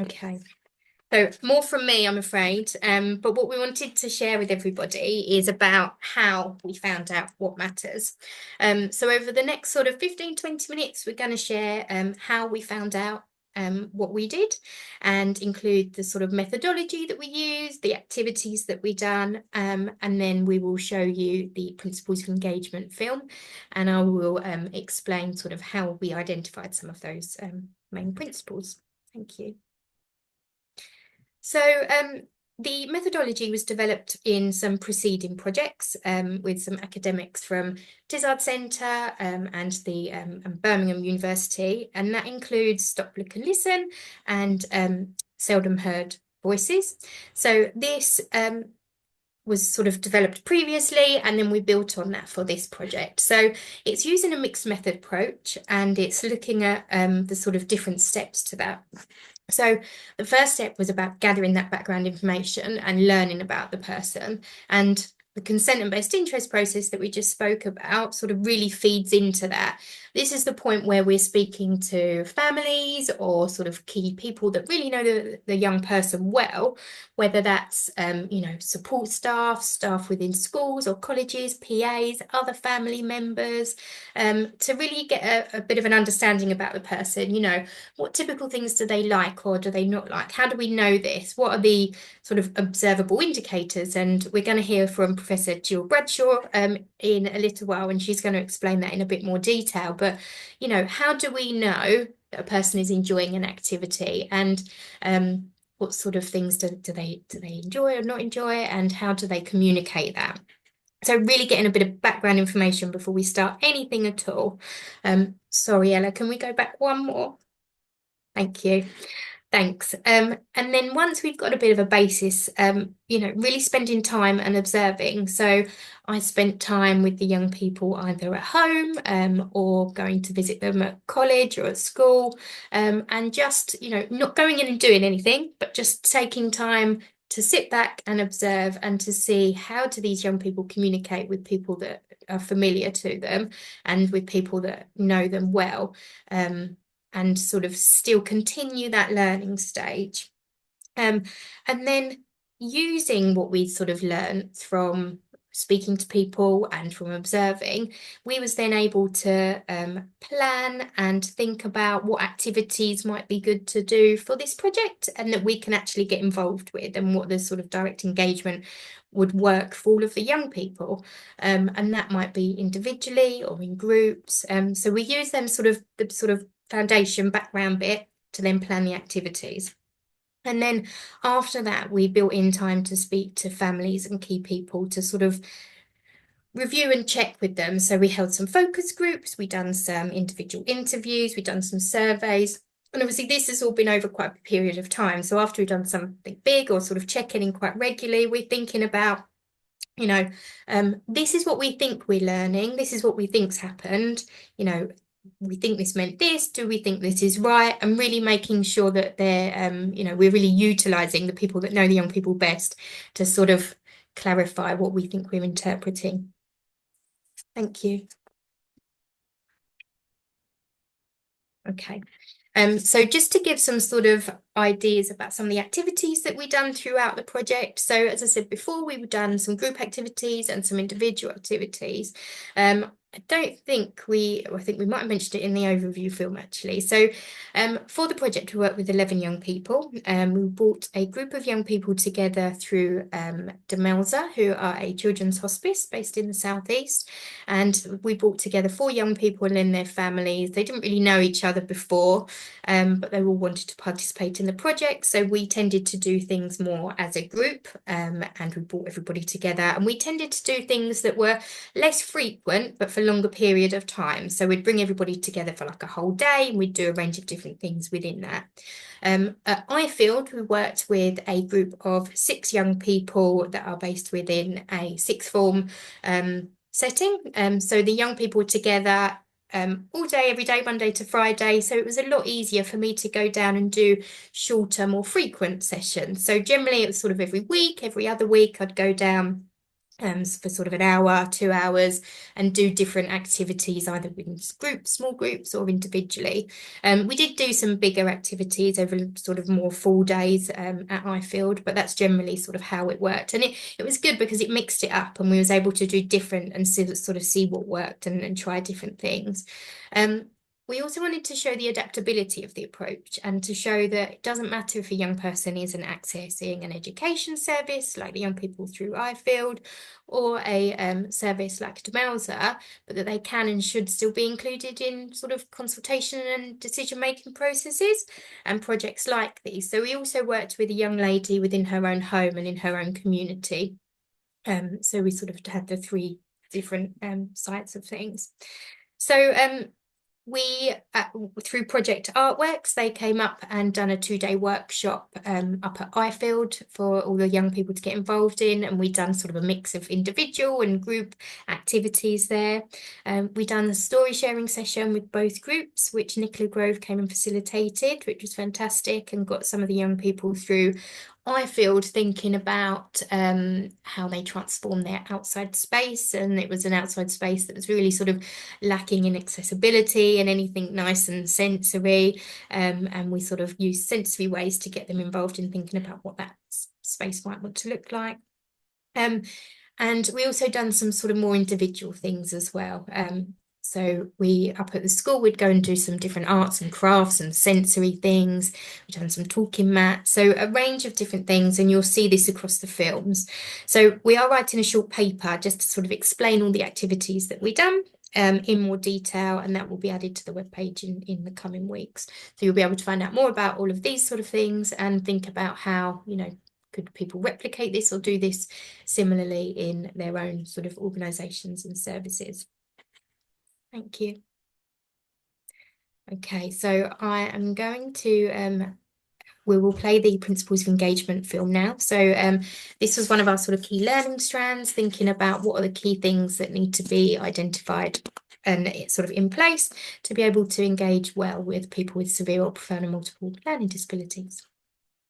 Okay. So more from me, I'm afraid. But what we wanted to share with everybody is about how we found out what matters. So over the next sort of 15, 20 minutes, we're going to share how we found out what we did and include the sort of methodology that we used, the activities that we done, and then we will show you the Principles of Engagement film, and I will explain sort of how we identified some of those main principles. Thank you. So the methodology was developed in some preceding projects with some academics from Tizard Centre and the Birmingham University, and that includes Stop, Look and Listen and Seldom Heard Voices. So this was sort of developed previously, and then we built on that for this project. So it's using a mixed method approach, and it's looking at the sort of different steps to that. So the first step was about gathering that background information and learning about the person. And the consent and best interest process that we just spoke about sort of really feeds into that. This is the point where we're speaking to families or sort of key people that really know the young person well, whether that's, support staff, staff within schools or colleges, PAs, other family members, to really get a bit of an understanding about the person. What typical things do they like or do they not like? How do we know this? What are the sort of observable indicators? And we're going to hear from Professor Jill Bradshaw in a little while, and she's going to explain that in a bit more detail. But, how do we know that a person is enjoying an activity, and what sort of things do they enjoy or not enjoy, and how do they communicate that? So really getting a bit of background information before we start anything at all. Sorry, Ella, can we go back one more? Thank you. Thanks. And then once we've got a bit of a basis, really spending time and observing. So I spent time with the young people either at home or going to visit them at college or at school, and just, not going in and doing anything, but just taking time to sit back and observe and to see how do these young people communicate with people that are familiar to them and with people that know them well. And sort of still continue that learning stage. And then using what we sort of learned from speaking to people and from observing, we was then able to plan and think about what activities might be good to do for this project and that we can actually get involved with, and what the sort of direct engagement would work for all of the young people. And that might be individually or in groups. So we use them the sort of foundation background bit to then plan the activities. And then after that, we built in time to speak to families and key people to sort of review and check with them. So we held some focus groups, we done some individual interviews, we done some surveys. And obviously this has all been over quite a period of time. So after we've done something big or sort of checking in quite regularly, we're thinking about, this is what we think we're learning, this is what we think's happened, we think this meant this, do we think this is right? And really making sure that they're, we're really utilising the people that know the young people best to sort of clarify what we think we're interpreting. Thank you. Okay. So just to give some sort of ideas about some of the activities that we've done throughout the project. So as I said before, we've done some group activities and some individual activities. I think we might have mentioned it in the overview film actually. So for the project, we worked with 11 young people. We brought a group of young people together through Demelza, who are a children's hospice based in the southeast. And we brought together 4 young people and then their families. They didn't really know each other before, but they all wanted to participate in the project. So we tended to do things more as a group, and we brought everybody together. And we tended to do things that were less frequent, but for longer period of time. So we'd bring everybody together for like a whole day, and we'd do a range of different things within that. At iField, we worked with a group of 6 young people that are based within a sixth form setting. So the young people were together all day, every day, Monday to Friday. So it was a lot easier for me to go down and do shorter, more frequent sessions. So generally it was sort of every week, every other week, I'd go down for sort of an hour, 2 hours, and do different activities, either in groups, small groups, or individually. We did do some bigger activities over sort of more full days at Ifield, but that's generally sort of how it worked. And it was good because it mixed it up, and we was able to do different and sort of see what worked and try different things. We also wanted to show the adaptability of the approach and to show that it doesn't matter if a young person isn't accessing an education service like the young people through Ifield, or a service like Demelza, but that they can and should still be included in sort of consultation and decision-making processes and projects like these. So we also worked with a young lady within her own home and in her own community. So we sort of had the three different sides of things. So we, through Project Artworks, they came up and done a 2-day workshop up at Ifield for all the young people to get involved in, and we done sort of a mix of individual and group activities there. We done a story sharing session with both groups, which Nicola Grove came and facilitated, which was fantastic, and got some of the young people through Ifield thinking about how they transform their outside space, and it was an outside space that was really sort of lacking in accessibility and anything nice and sensory, and we sort of used sensory ways to get them involved in thinking about what that space might want to look like. And we also done some sort of more individual things as well. So we, up at the school, we'd go and do some different arts and crafts and sensory things. We've done some talking mats, so a range of different things, and you'll see this across the films. So we are writing a short paper just to sort of explain all the activities that we've done in more detail, and that will be added to the webpage in the coming weeks. So you'll be able to find out more about all of these sort of things and think about how, you know, could people replicate this or do this similarly in their own sort of organisations and services. Thank you. Okay, so I am going to, we will play the Principles of Engagement film now. So this was one of our sort of key learning strands, thinking about what are the key things that need to be identified and sort of in place to be able to engage well with people with severe or profound and multiple learning disabilities.